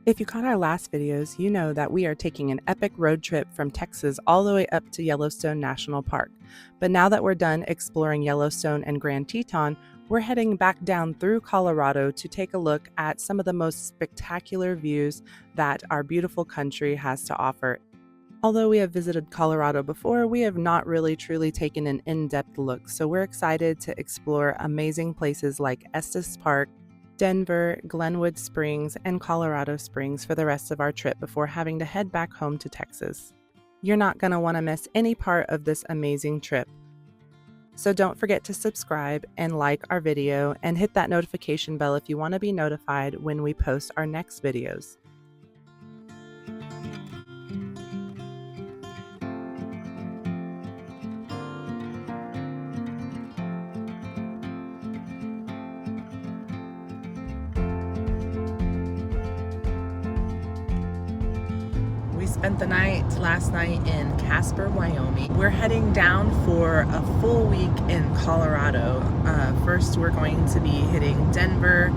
If you caught our last videos, you know that we are taking an epic road trip from Texas all the way up to Yellowstone National Park. But now that we're done exploring Yellowstone and Grand Teton, we're heading back down through Colorado to take a look at some of the most spectacular views that our beautiful country has to offer. Although we have visited Colorado before, we have not really truly taken an in-depth look, so we're excited to explore amazing places like Estes Park, Denver, Glenwood Springs, and Colorado Springs for the rest of our trip before having to head back home to Texas. You're not going to want to miss any part of this amazing trip. So don't forget to subscribe and like our video and hit that notification bell if you want to be notified when we post our next videos. We spent the night last night in Casper, Wyoming. We're heading down for a full week in Colorado. First, we're going to be hitting Denver.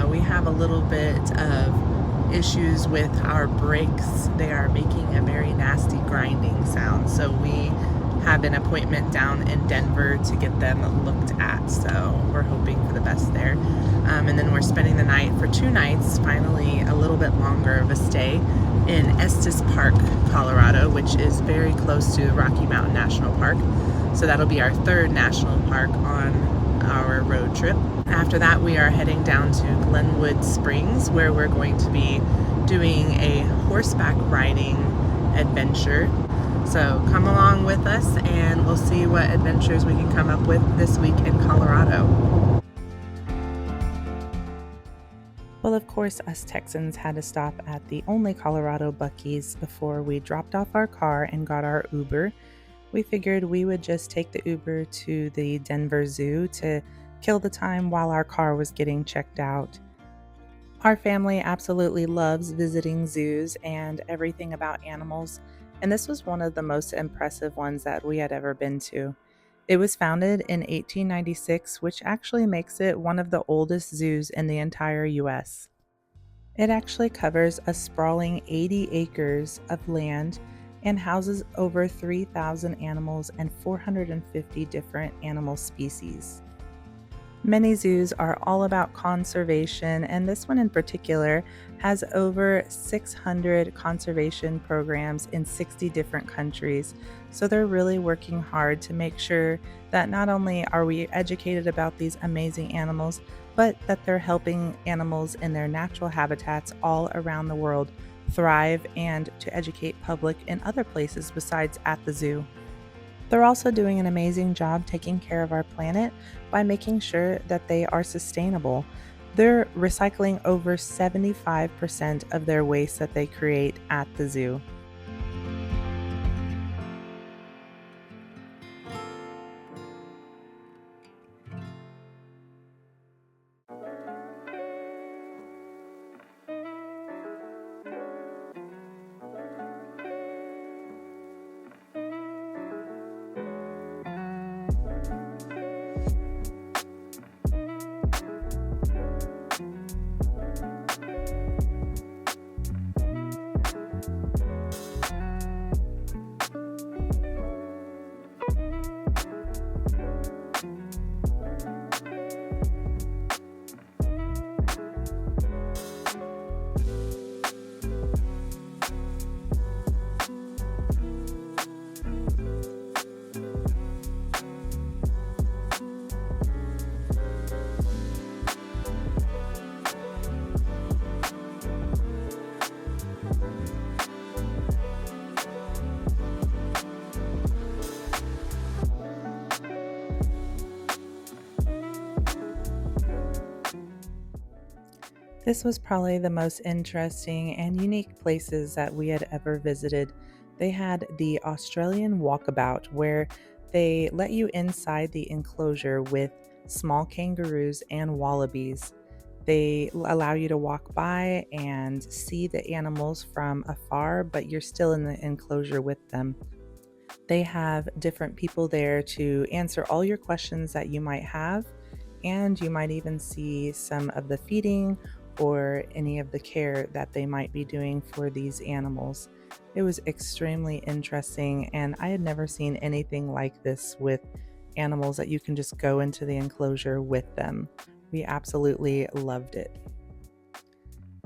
We have a little bit of issues with our brakes. They are making a very nasty grinding sound. So we have an appointment down in Denver to get them looked at. So we're hoping for the best there. And then we're spending the night for 2 nights, finally a little bit longer of a stay in Estes Park, Colorado, which is very close to Rocky Mountain National Park. So that'll be our 3rd national park on our road trip. After that, we are heading down to Glenwood Springs, where we're going to be doing a horseback riding adventure. So come along with us and we'll see what adventures we can come up with this week in Colorado. Well, of course, us Texans had to stop at the only Colorado Buc-ee's before we dropped off our car and got our Uber. We figured we would just take the Uber to the Denver Zoo to kill the time while our car was getting checked out. Our family absolutely loves visiting zoos and everything about animals, and this was one of the most impressive ones that we had ever been to. It was founded in 1896, which actually makes it one of the oldest zoos in the entire US. It actually covers a sprawling 80 acres of land and houses over 3,000 animals and 450 different animal species. Many zoos are all about conservation, and this one in particular has over 600 conservation programs in 60 different countries. So they're really working hard to make sure that not only are we educated about these amazing animals, but that they're helping animals in their natural habitats all around the world thrive and to educate public in other places besides at the zoo. They're also doing an amazing job taking care of our planet by making sure that they are sustainable. They're recycling over 75% of their waste that they create at the zoo. This was probably the most interesting and unique places that we had ever visited. They had the Australian walkabout where they let you inside the enclosure with small kangaroos and wallabies. They allow you to walk by and see the animals from afar, but you're still in the enclosure with them. They have different people there to answer all your questions that you might have, and you might even see some of the feeding or any of the care that they might be doing for these animals. It was extremely interesting, and I had never seen anything like this with animals that you can just go into the enclosure with them. We absolutely loved it.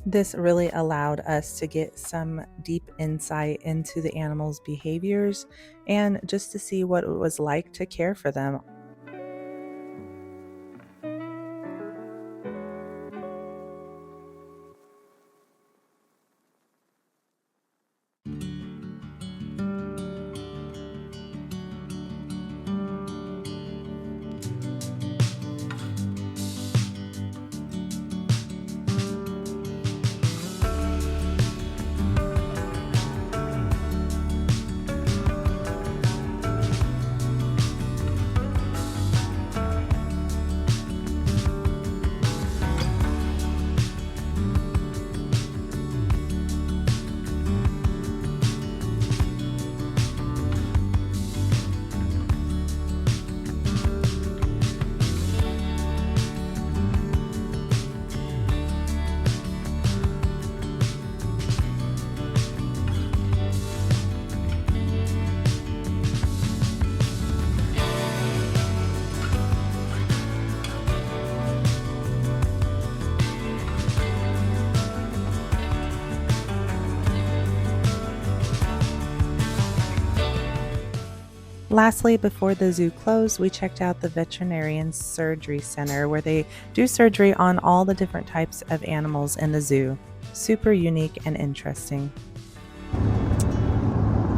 This really allowed us to get some deep insight into the animals' behaviors and just to see what it was like to care for them. Lastly, before the zoo closed, we checked out the veterinarian surgery center where they do surgery on all the different types of animals in the zoo. Super unique and interesting.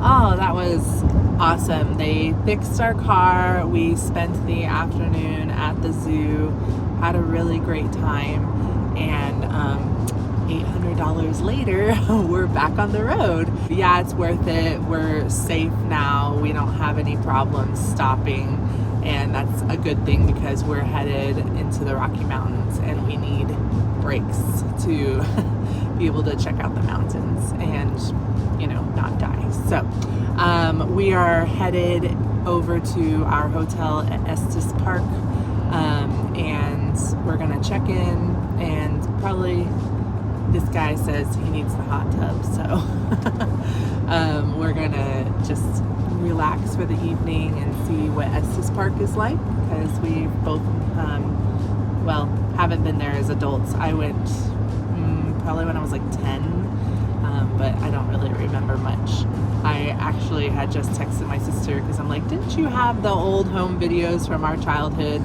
Oh, that was awesome. They fixed our car. We spent the afternoon at the zoo, had a really great time, and $800 later, we're back on the road. Yeah, it's worth it. We're safe now. We don't have any problems stopping, and that's a good thing because we're headed into the Rocky Mountains and we need breaks to be able to check out the mountains and, you know, not die. So we are headed over to our hotel at Estes Park, and we're gonna check in, and probably this guy says he needs the hot tub, so we're gonna just relax for the evening and see what Estes Park is like, because we both haven't been there as adults. I went probably when I was like 10, but I don't really remember much. I actually had just texted my sister because I'm like, didn't you have the old home videos from our childhood?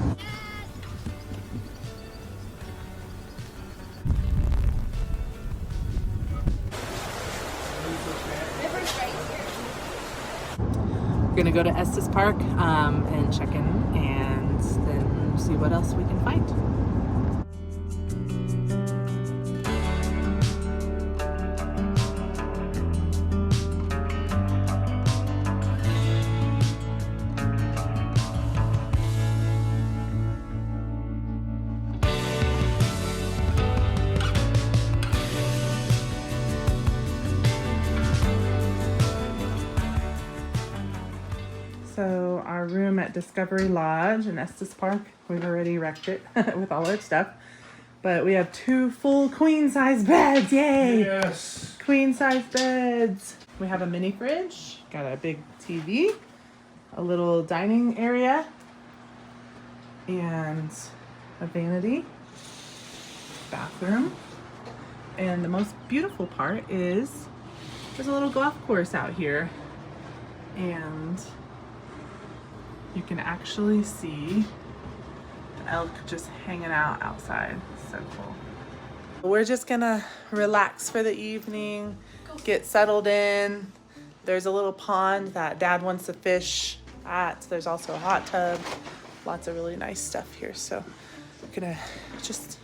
We're gonna go to Estes Park and check in, and then see what else we can find. So our room at Discovery Lodge in Estes Park, we've already wrecked it with all our stuff. But we have 2 full queen-size beds, yay! Yes! Queen-size beds. We have a mini fridge, got a big TV, a little dining area, and a vanity, bathroom. And the most beautiful part is there's a little golf course out here, and you can actually see the elk just hanging out outside. So cool. We're just gonna relax for the evening, get settled in. There's a little pond that Dad wants to fish at. There's also a hot tub. Lots of really nice stuff here. So we're gonna just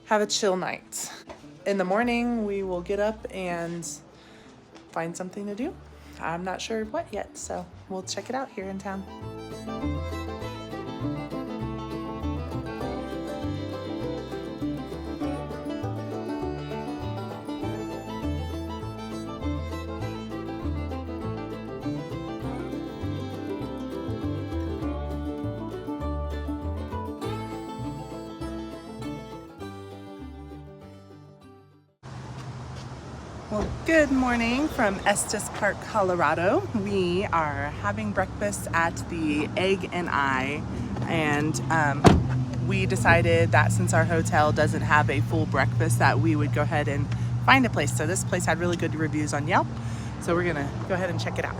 have a chill night. In the morning, we will get up and find something to do. I'm not sure what yet, so we'll check it out here in town. Well, good morning from Estes Park, Colorado. We are having breakfast at the Egg and I, and we decided that since our hotel doesn't have a full breakfast that we would go ahead and find a place. So this place had really good reviews on Yelp, so we're gonna go ahead and check it out.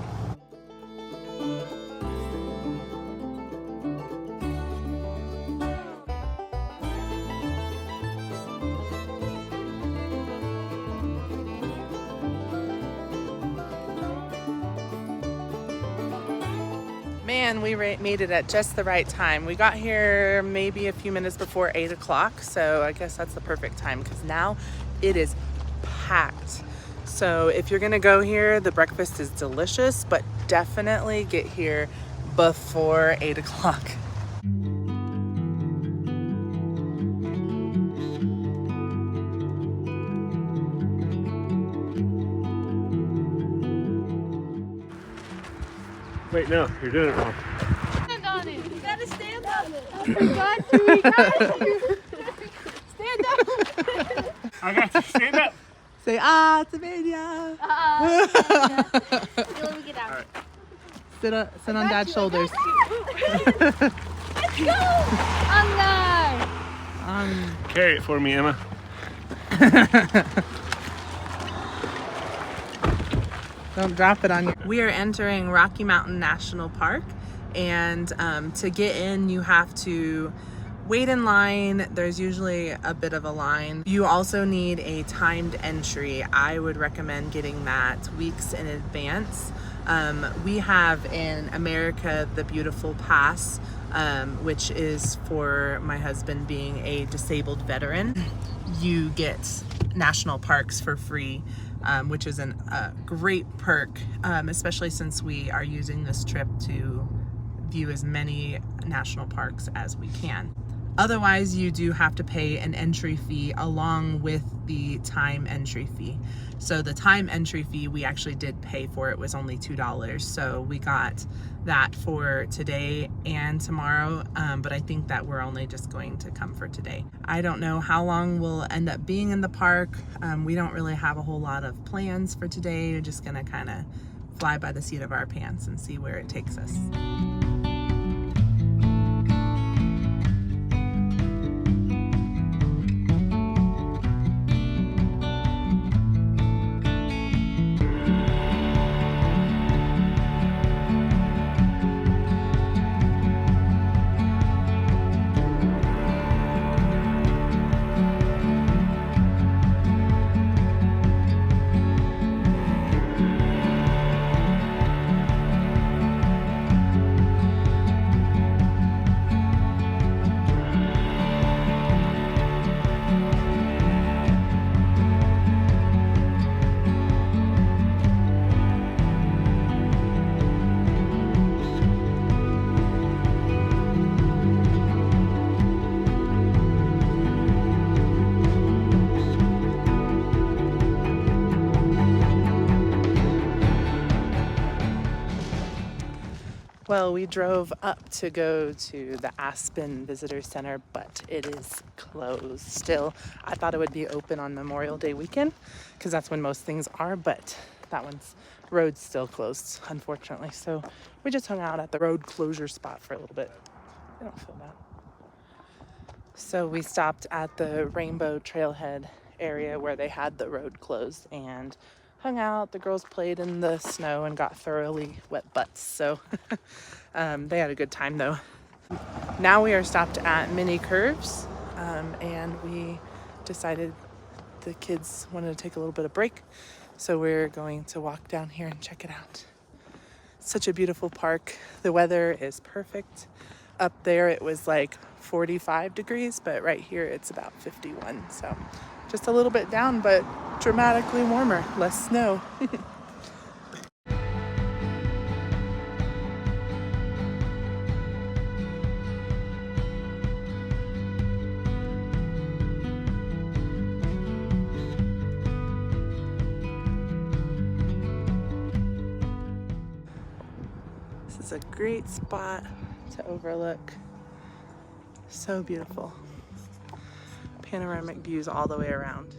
Man, we made it at just the right time. We got here maybe a few minutes before 8 o'clock, so I guess that's the perfect time because now it is packed. So if you're gonna go here, the breakfast is delicious, but definitely get here before 8 o'clock. Wait, no, you're doing it wrong. Stand on it. You gotta stand up. I got you. We got you. Stand up. I got you. Stand up. Say, Tavania. Let me get out. Right. Sit on Dad's shoulders. Let's go. On there. Carry it for me, Emma. Don't drop it on you. We are entering Rocky Mountain National Park, and to get in you have to wait in line. There's usually a bit of a line. You also need a timed entry. I would recommend getting that weeks in advance. We have in America the Beautiful Pass, which is for my husband being a disabled veteran. You get national parks for free, which is a great perk, especially since we are using this trip to view as many national parks as we can. Otherwise, you do have to pay an entry fee along with the time entry fee. So the time entry fee, we actually did pay for. It was only $2. So we got that for today and tomorrow, but I think that we're only just going to come for today. I don't know how long we'll end up being in the park. We don't really have a whole lot of plans for today. We're just gonna kind of fly by the seat of our pants and see where it takes us. Well, we drove up to go to the Aspen Visitor Center, but it is closed still. I thought it would be open on Memorial Day weekend because that's when most things are, but that road's still closed, unfortunately. So we just hung out at the road closure spot for a little bit. I don't feel that. So we stopped at the Rainbow Trailhead area where they had the road closed and hung out. The girls played in the snow and got thoroughly wet butts. So they had a good time though. Now we are stopped at Mini Curves, and we decided the kids wanted to take a little bit of break. So we're going to walk down here and check it out. Such a beautiful park. The weather is perfect. Up there it was like 45 degrees, but right here it's about 51. So just a little bit down, but dramatically warmer, less snow. This is a great spot to overlook. So beautiful. Panoramic views all the way around.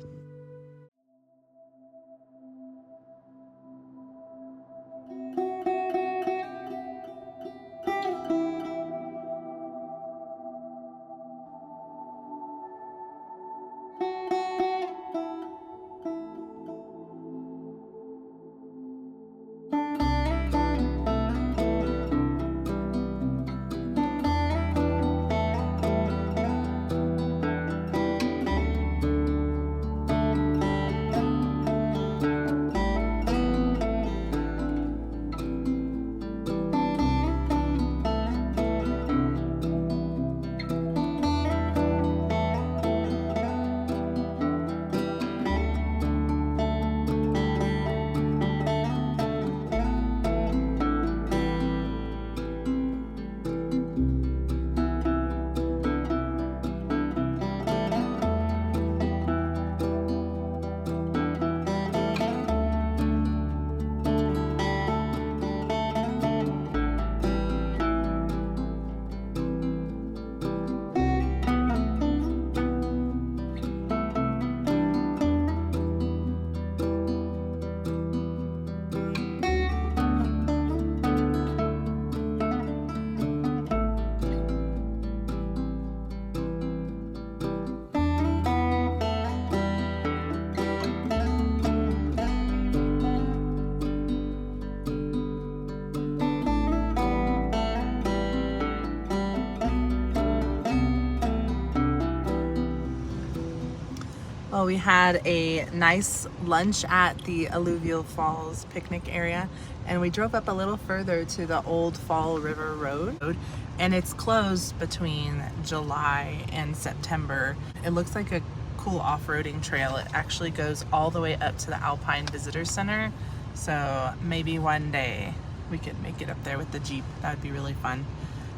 Well, we had a nice lunch at the Alluvial Falls picnic area, and we drove up a little further to the Old Fall River Road, and it's closed between July and September. It looks like a cool off-roading trail. It actually goes all the way up to the Alpine Visitor Center, so maybe one day we could make it up there with the Jeep. That would be really fun.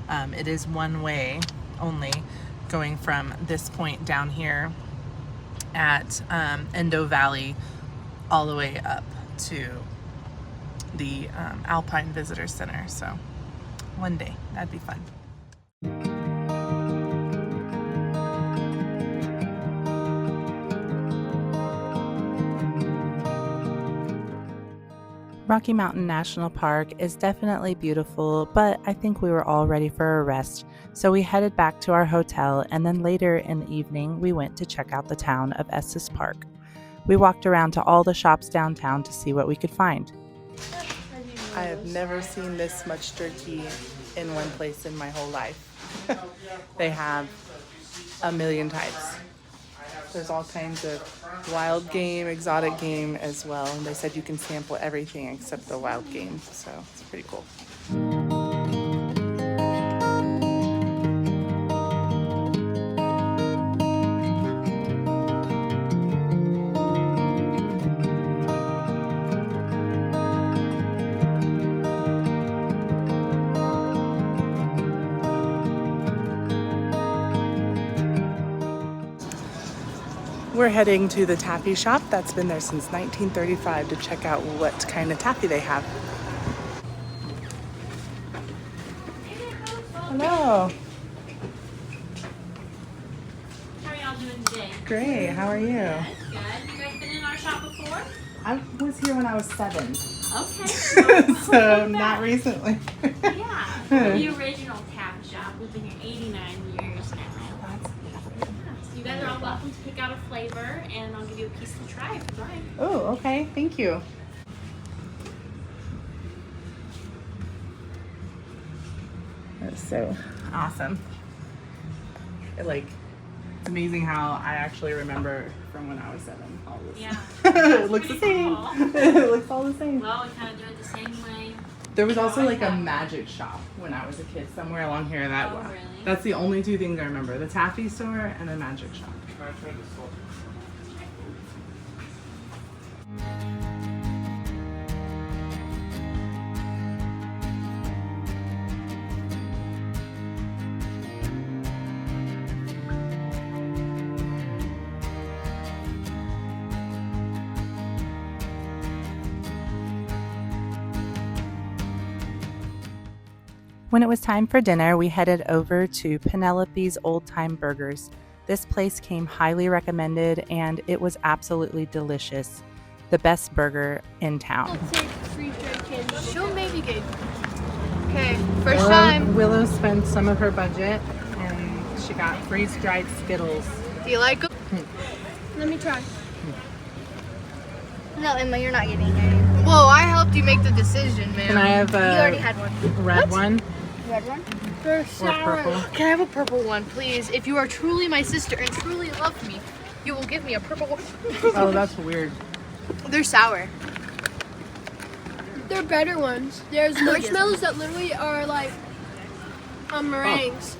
It is one way only, going from this point down here at Endo Valley all the way up to the Alpine Visitor Center. So one day, that'd be fun. Rocky Mountain National Park is definitely beautiful, but I think we were all ready for a rest, so we headed back to our hotel, and then later in the evening we went to check out the town of Estes Park. We walked around to all the shops downtown to see what we could find. I have never seen this much jerky in one place in my whole life. They have a million types. There's all kinds of wild game, exotic game as well. And they said you can sample everything except the wild game, so it's pretty cool. We're heading to the taffy shop that's been there since 1935 to check out what kind of taffy they have. Hello. How are y'all doing today? Great. How are you? Good. You guys been in our shop before? I was here when I was 7, Okay. so not recently. Yeah. We're the original taffy shop. We've been here 89 years now. So you guys are all welcome to pick out a flavor, and I'll give you a piece to try if you like. Oh, okay. Thank you. That's so awesome. It's amazing how I actually remember from when I was 7 all this. Yeah. It looks the Pretty same. cool. It looks all the same. Well, we kind of do it the same way. There was also like a magic shop when I was a kid somewhere along here. Oh, really? That's the only 2 things I remember: the taffy store and the magic shop. When it was time for dinner, we headed over to Penelope's Old Time Burgers. This place came highly recommended, and it was absolutely delicious. The best burger in town. She'll make you good. Okay, first time. Willow spent some of her budget, and she got freeze-dried Skittles. Do you like them? Let me try. No, Emma, you're not getting any. Whoa, I helped you make the decision, man. Can I have You already a had one. red one Red one? They're or sour. purple? Can I have a purple one, please? If you are truly my sister and truly love me, you will give me a purple one. Oh, that's weird. They're sour. They're better ones. There's marshmallows that literally are like meringues.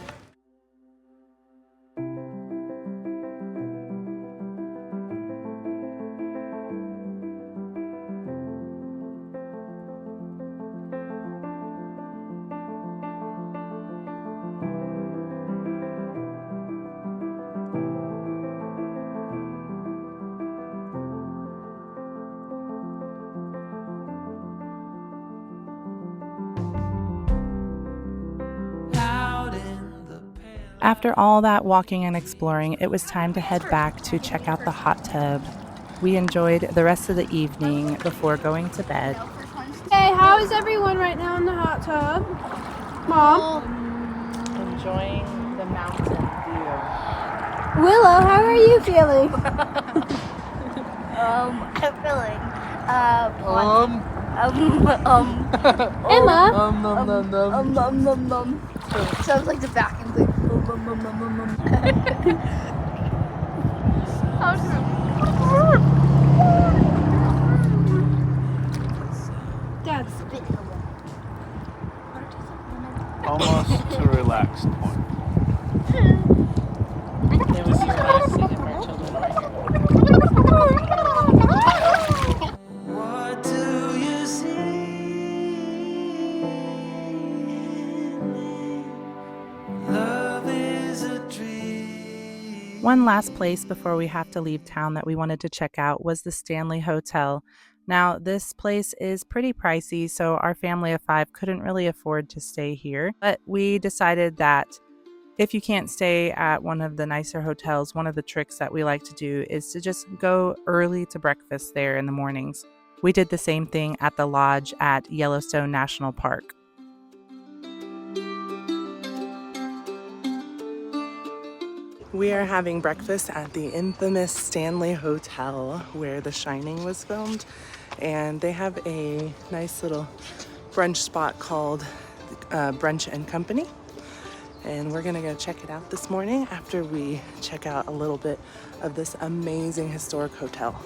After all that walking and exploring, it was time to head back to check out the hot tub. We enjoyed the rest of the evening before going to bed. Hey, how is everyone right now in the hot tub? Mom? Enjoying the mountain view. Willow, how are you feeling? I'm feeling, Emma? Sounds like the vacuum thing. Dad, Spit in the wall. Almost to relaxed point. It would be relaxing if our children were here. What do you see in me? Love is a dream. One last place before we have to leave town that we wanted to check out was the Stanley Hotel. Now, this place is pretty pricey, so our family of 5 couldn't really afford to stay here. But we decided that if you can't stay at one of the nicer hotels, one of the tricks that we like to do is to just go early to breakfast there in the mornings. We did the same thing at the lodge at Yellowstone National Park. We are having breakfast at the infamous Stanley Hotel where The Shining was filmed, and they have a nice little brunch spot called Brunch and Company, and we're gonna go check it out this morning after we check out a little bit of this amazing historic hotel.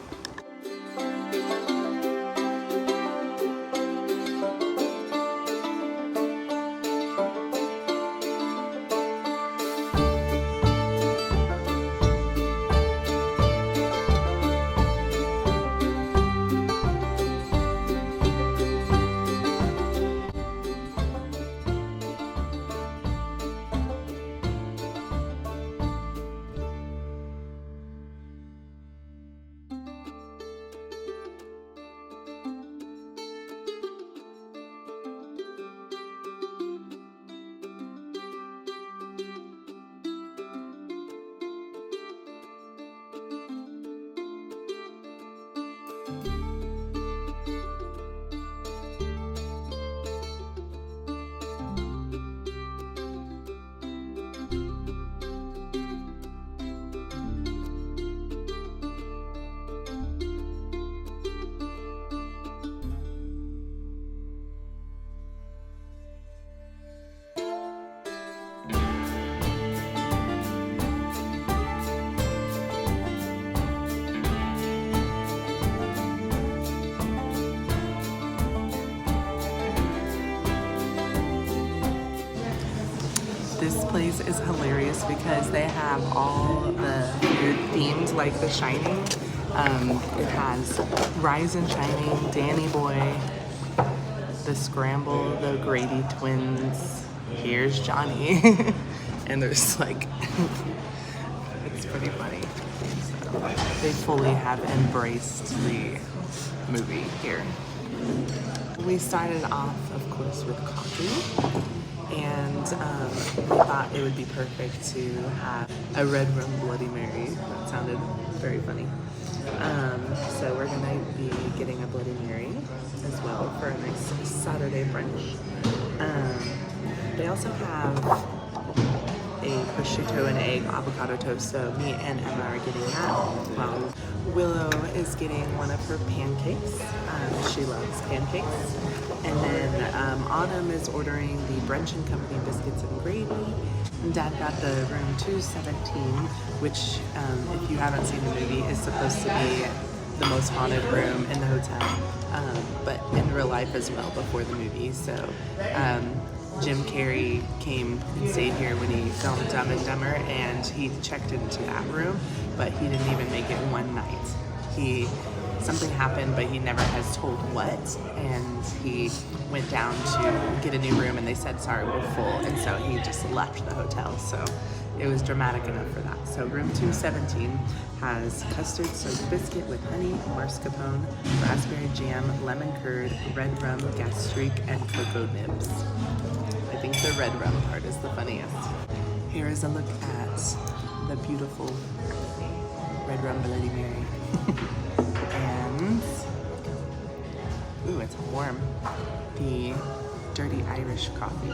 This place is hilarious because they have all the food themed like The Shining. It has Rise and Shining, Danny Boy, The Scramble, the Grady Twins, Here's Johnny, and there's like, it's pretty funny. So they fully have embraced the movie here. We started off, of course, with coffee. And we thought it would be perfect to have a red rum Bloody Mary. That sounded very funny. So we're gonna be getting a Bloody Mary as well for a nice Saturday brunch. They also have a prosciutto and egg avocado toast, so me and Emma are getting that. While Willow is getting one of her pancakes. She loves pancakes. And then Autumn is ordering the Brunch and Company biscuits and gravy. And Dad got the room 217, which, if you haven't seen the movie, is supposed to be the most haunted room in the hotel, but in real life as well before the movie. So Jim Carrey came and stayed here when he filmed Dumb and Dumber, and he checked into that room, but he didn't even make it one night. Something happened, but he never has told what, and he went down to get a new room and they said, sorry, we're full, and so he just left the hotel. So it was dramatic enough for that. So room 217 has custard soaked biscuit with honey, mascarpone, raspberry jam, lemon curd, red rum, gastrique, and cocoa nibs. I think the red rum part is the funniest. Here is a look at the beautiful red rum Bloody Mary. And, ooh, it's warm. The Dirty Irish coffee.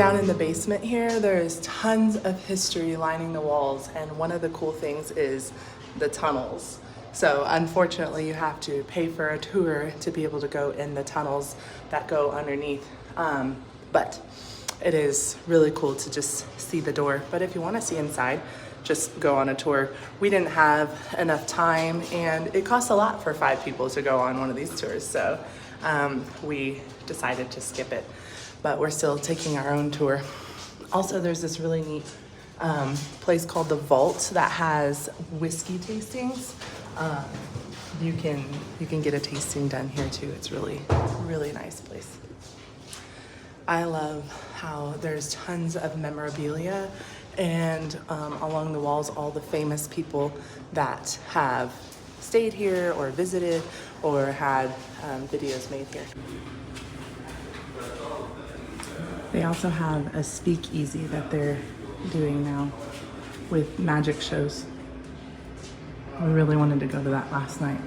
Down in the basement here, there's tons of history lining the walls, and one of the cool things is the tunnels. So unfortunately, you have to pay for a tour to be able to go in the tunnels that go underneath. But it is really cool to just see the door. But if you want to see inside, just go on a tour. We didn't have enough time, and it costs a lot for 5 people to go on one of these tours. So we decided to skip it, but we're still taking our own tour. Also, there's this really neat place called the Vault that has whiskey tastings. You can get a tasting done here too. It's really nice place. I love how there's tons of memorabilia, and along the walls, all the famous people that have stayed here or visited or had videos made here. They also have a speakeasy that they're doing now with magic shows. I really wanted to go to that last night.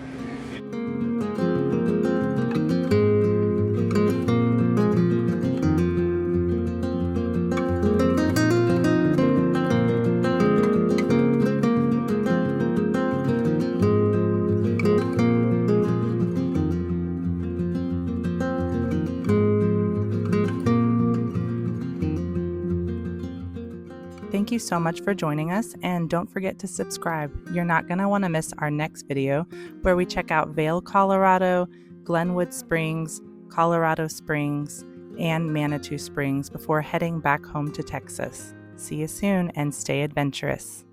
Thank you so much for joining us, and don't forget to subscribe. You're not going to want to miss our next video where we check out Vail, Colorado, Glenwood Springs, Colorado Springs, and Manitou Springs before heading back home to Texas. See you soon and stay adventurous.